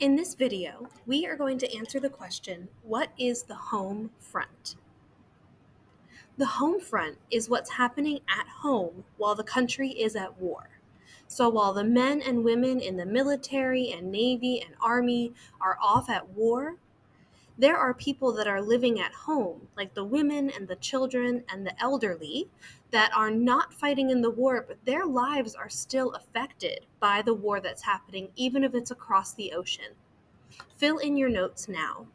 In this video, we are going to answer the question, what is the home front? The home front is what's happening at home while the country is at war. So while the men and women in the military and Navy and Army are off at war, there are people that are living at home, like the women and the children and the elderly, that are not fighting in the war, but their lives are still affected by the war that's happening, even if it's across the ocean. Fill in your notes now.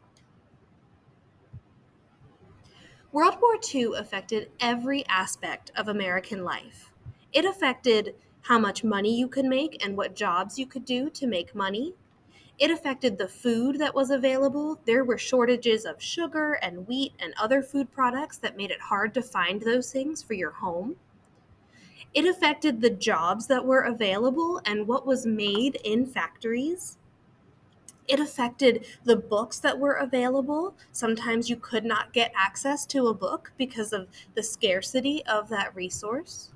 World War II affected every aspect of American life. It affected how much money you could make and what jobs you could do to make money. It affected the food that was available. There were shortages of sugar and wheat and other food products that made it hard to find those things for your home. It affected the jobs that were available and what was made in factories. It affected the books that were available. Sometimes you could not get access to a book because of the scarcity of that resource.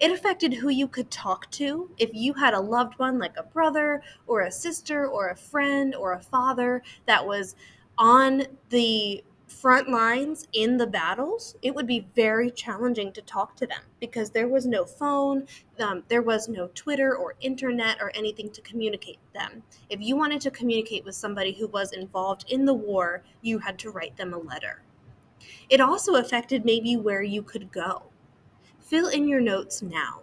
It affected who you could talk to. If you had a loved one like a brother or a sister or a friend or a father that was on the front lines in the battles, it would be very challenging to talk to them because there was no phone, there was no Twitter or internet or anything to communicate with them. If you wanted to communicate with somebody who was involved in the war, you had to write them a letter. It also affected maybe where you could go. Fill in your notes now.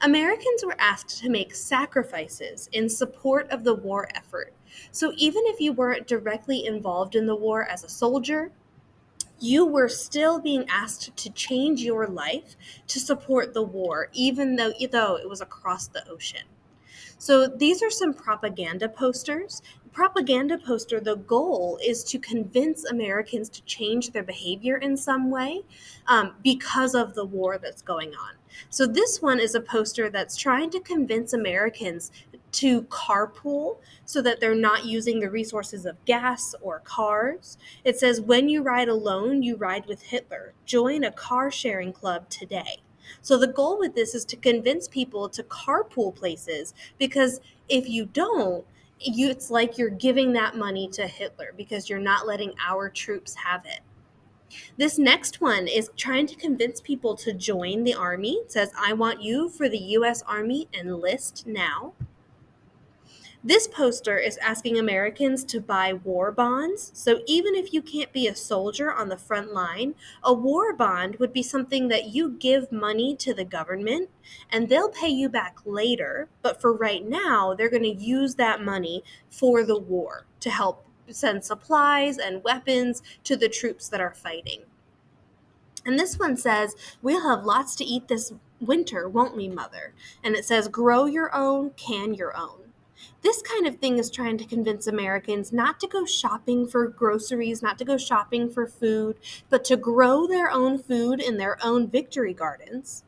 Americans were asked to make sacrifices in support of the war effort. So even if you weren't directly involved in the war as a soldier, you were still being asked to change your life to support the war, even though it was across the ocean. So these are some propaganda posters. Propaganda poster, the goal is to convince Americans to change their behavior in some way because of the war that's going on. So this one is a poster that's trying to convince Americans to carpool so that they're not using the resources of gas or cars. It says, when you ride alone, you ride with Hitler. Join a car sharing club today. So the goal with this is to convince people to carpool places, because if you don't, it's like you're giving that money to Hitler because you're not letting our troops have it. This next one is trying to convince people to join the Army. It says, I want you for the U.S. Army, enlist now. This poster is asking Americans to buy war bonds. So even if you can't be a soldier on the front line, a war bond would be something that you give money to the government and they'll pay you back later. But for right now, they're going to use that money for the war to help send supplies and weapons to the troops that are fighting. And this one says, we'll have lots to eat this winter, won't we, Mother? And it says, grow your own, can your own. This kind of thing is trying to convince Americans not to go shopping for groceries, not to go shopping for food, but to grow their own food in their own victory gardens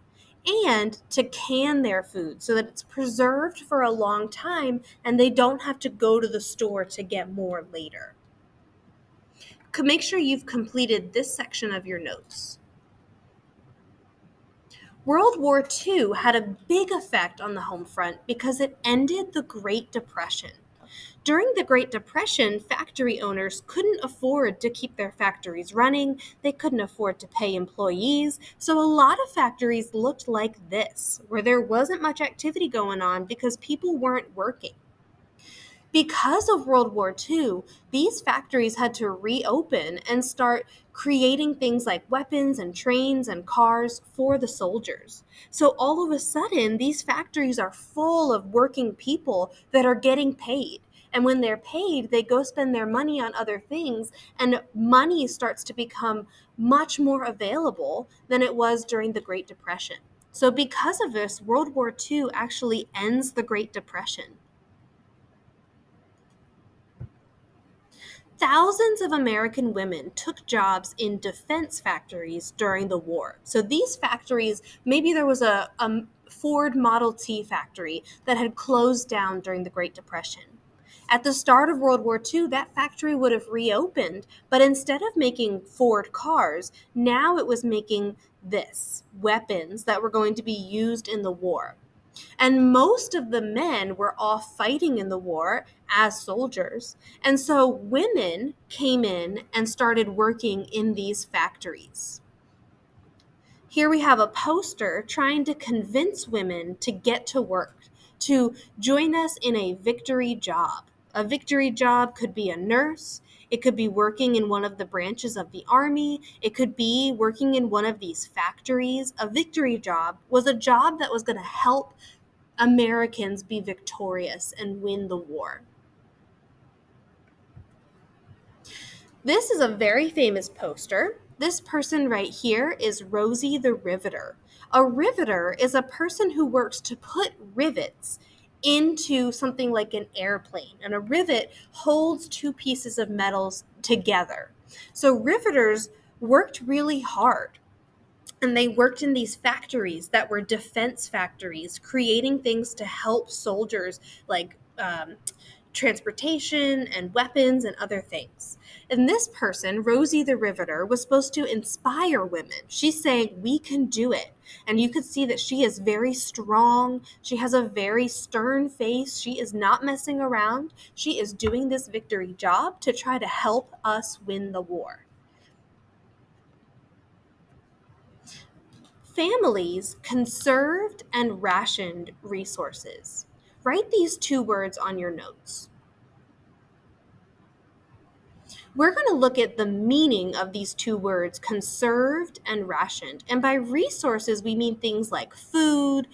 and to can their food so that it's preserved for a long time and they don't have to go to the store to get more later. Make sure you've completed this section of your notes. World War II had a big effect on the home front because it ended the Great Depression. During the Great Depression, factory owners couldn't afford to keep their factories running. They couldn't afford to pay employees. So a lot of factories looked like this, where there wasn't much activity going on because people weren't working. Because of World War II, these factories had to reopen and start creating things like weapons and trains and cars for the soldiers. So all of a sudden, these factories are full of working people that are getting paid. And when they're paid, they go spend their money on other things, and money starts to become much more available than it was during the Great Depression. So because of this, World War II actually ends the Great Depression. Thousands of American women took jobs in defense factories during the war. So these factories, maybe there was a Ford Model T factory that had closed down during the Great Depression. At the start of World War II, that factory would have reopened, but instead of making Ford cars, now it was making weapons that were going to be used in the war. And most of the men were off fighting in the war as soldiers. And so women came in and started working in these factories. Here we have a poster trying to convince women to get to work, to join us in a victory job. A victory job could be a nurse. It could be working in one of the branches of the army. It could be working in one of these factories. A victory job was a job that was going to help Americans be victorious and win the war. This is a very famous poster. This person right here is Rosie the Riveter. A riveter is a person who works to put rivets into something like an airplane, and a rivet holds two pieces of metals together. So riveters worked really hard, and they worked in these factories that were defense factories, creating things to help soldiers, like transportation and weapons and other things. And this person, Rosie the Riveter, was supposed to inspire women. She's saying, we can do it. And you could see that she is very strong. She has a very stern face. She is not messing around. She is doing this victory job to try to help us win the war. Families conserved and rationed resources. Write these two words on your notes. We're going to look at the meaning of these two words, conserved and rationed. And by resources, we mean things like food,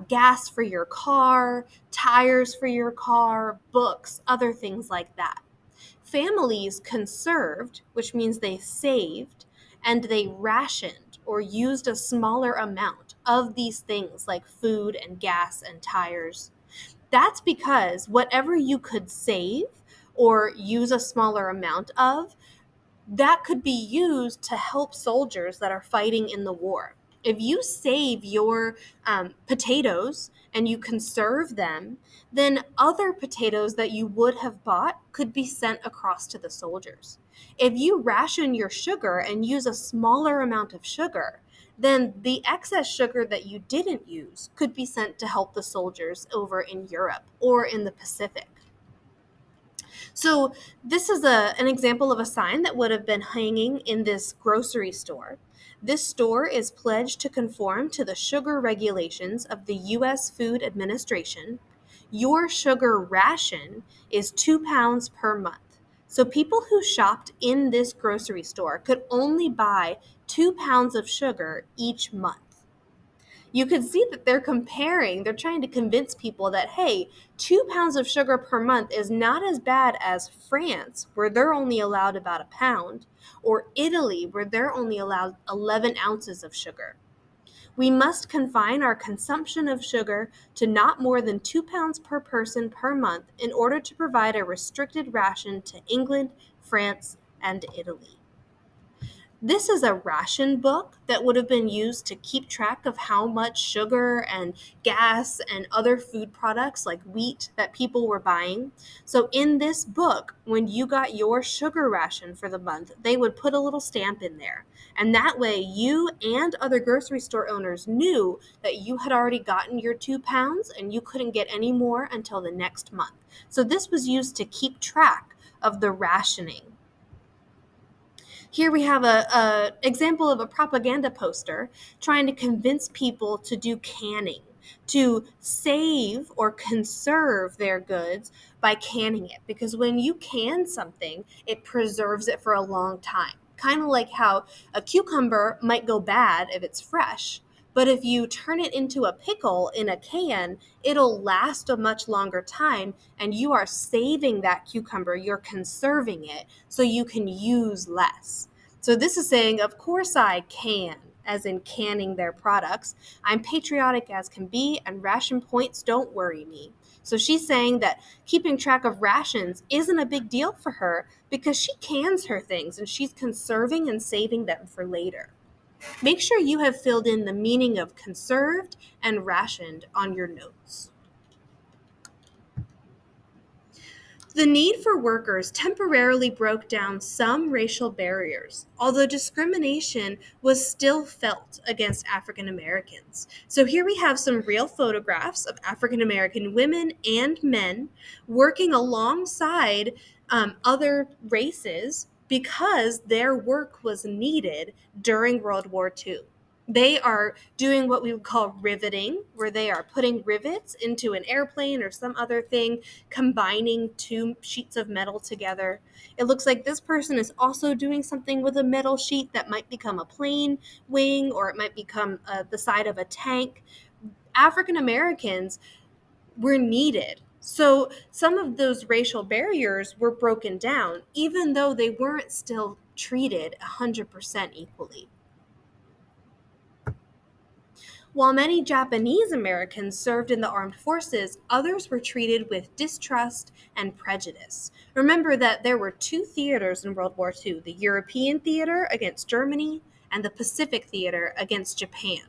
gas for your car, tires for your car, books, other things like that. Families conserved, which means they saved, and they rationed or used a smaller amount of these things like food and gas and tires. That's because whatever you could save or use a smaller amount of, that could be used to help soldiers that are fighting in the war. If you save your potatoes and you conserve them, then other potatoes that you would have bought could be sent across to the soldiers. If you ration your sugar and use a smaller amount of sugar, then the excess sugar that you didn't use could be sent to help the soldiers over in Europe or in the Pacific. So this is an example of a sign that would have been hanging in this grocery store. This store is pledged to conform to the sugar regulations of the U.S. Food Administration. Your sugar ration is 2 pounds per month. So people who shopped in this grocery store could only buy 2 pounds of sugar each month. You can see that they're trying to convince people that, hey, 2 pounds of sugar per month is not as bad as France, where they're only allowed about a pound, or Italy, where they're only allowed 11 ounces of sugar. We must confine our consumption of sugar to not more than 2 pounds per person per month in order to provide a restricted ration to England, France, and Italy. This is a ration book that would have been used to keep track of how much sugar and gas and other food products like wheat that people were buying. So in this book, when you got your sugar ration for the month, they would put a little stamp in there. And that way you and other grocery store owners knew that you had already gotten your 2 pounds and you couldn't get any more until the next month. So this was used to keep track of the rationing. Here we have a example of a propaganda poster trying to convince people to do canning, to save or conserve their goods by canning it. Because when you can something, it preserves it for a long time. Kind of like how a cucumber might go bad if it's fresh, but if you turn it into a pickle in a can, it'll last a much longer time, and you are saving that cucumber, you're conserving it so you can use less. So this is saying, of course I can, as in canning their products. I'm patriotic as can be, and ration points don't worry me. So she's saying that keeping track of rations isn't a big deal for her because she cans her things and she's conserving and saving them for later. Make sure you have filled in the meaning of conserved and rationed on your notes. The need for workers temporarily broke down some racial barriers, although discrimination was still felt against African Americans. So here we have some real photographs of African American women and men working alongside other races because their work was needed during World War II. They are doing what we would call riveting, where they are putting rivets into an airplane or some other thing, combining two sheets of metal together. It looks like this person is also doing something with a metal sheet that might become a plane wing, or it might become the side of a tank. African Americans were needed. So some of those racial barriers were broken down, even though they weren't still treated 100% equally. While many Japanese Americans served in the armed forces, others were treated with distrust and prejudice. Remember that there were two theaters in World War II, the European theater against Germany and the Pacific theater against Japan.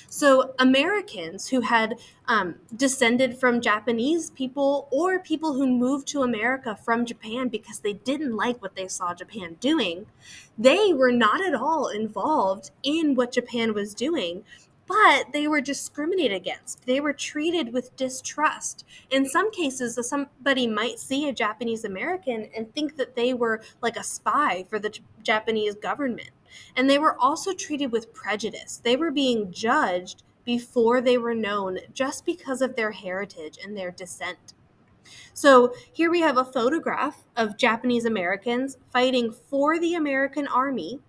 So Americans who had descended from Japanese people or people who moved to America from Japan because they didn't like what they saw Japan doing, they were not at all involved in what Japan was doing, but they were discriminated against. They were treated with distrust. In some cases, somebody might see a Japanese American and think that they were like a spy for the Japanese government. And they were also treated with prejudice. They were being judged before they were known just because of their heritage and their descent. So here we have a photograph of Japanese Americans fighting for the American army.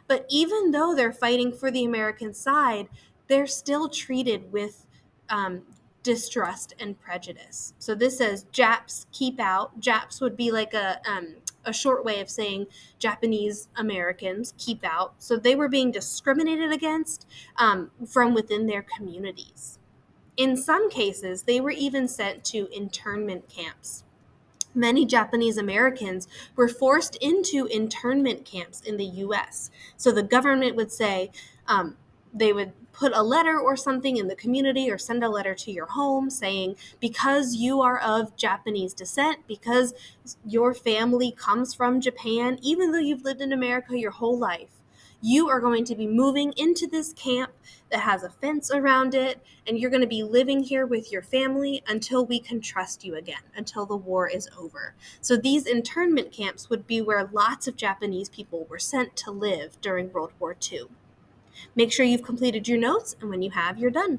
But even though they're fighting for the American side, they're still treated with um, distrust and prejudice. So this says Japs keep out. Japs would be like a short way of saying Japanese Americans keep out. So they were being discriminated against from within their communities. In some cases, they were even sent to internment camps. Many Japanese Americans were forced into internment camps in the US. So the government would say, they would put a letter or something in the community or send a letter to your home saying, because you are of Japanese descent, because your family comes from Japan, even though you've lived in America your whole life, you are going to be moving into this camp that has a fence around it, and you're going to be living here with your family until we can trust you again, until the war is over. So these internment camps would be where lots of Japanese people were sent to live during World War II. Make sure you've completed your notes, and when you have, you're done.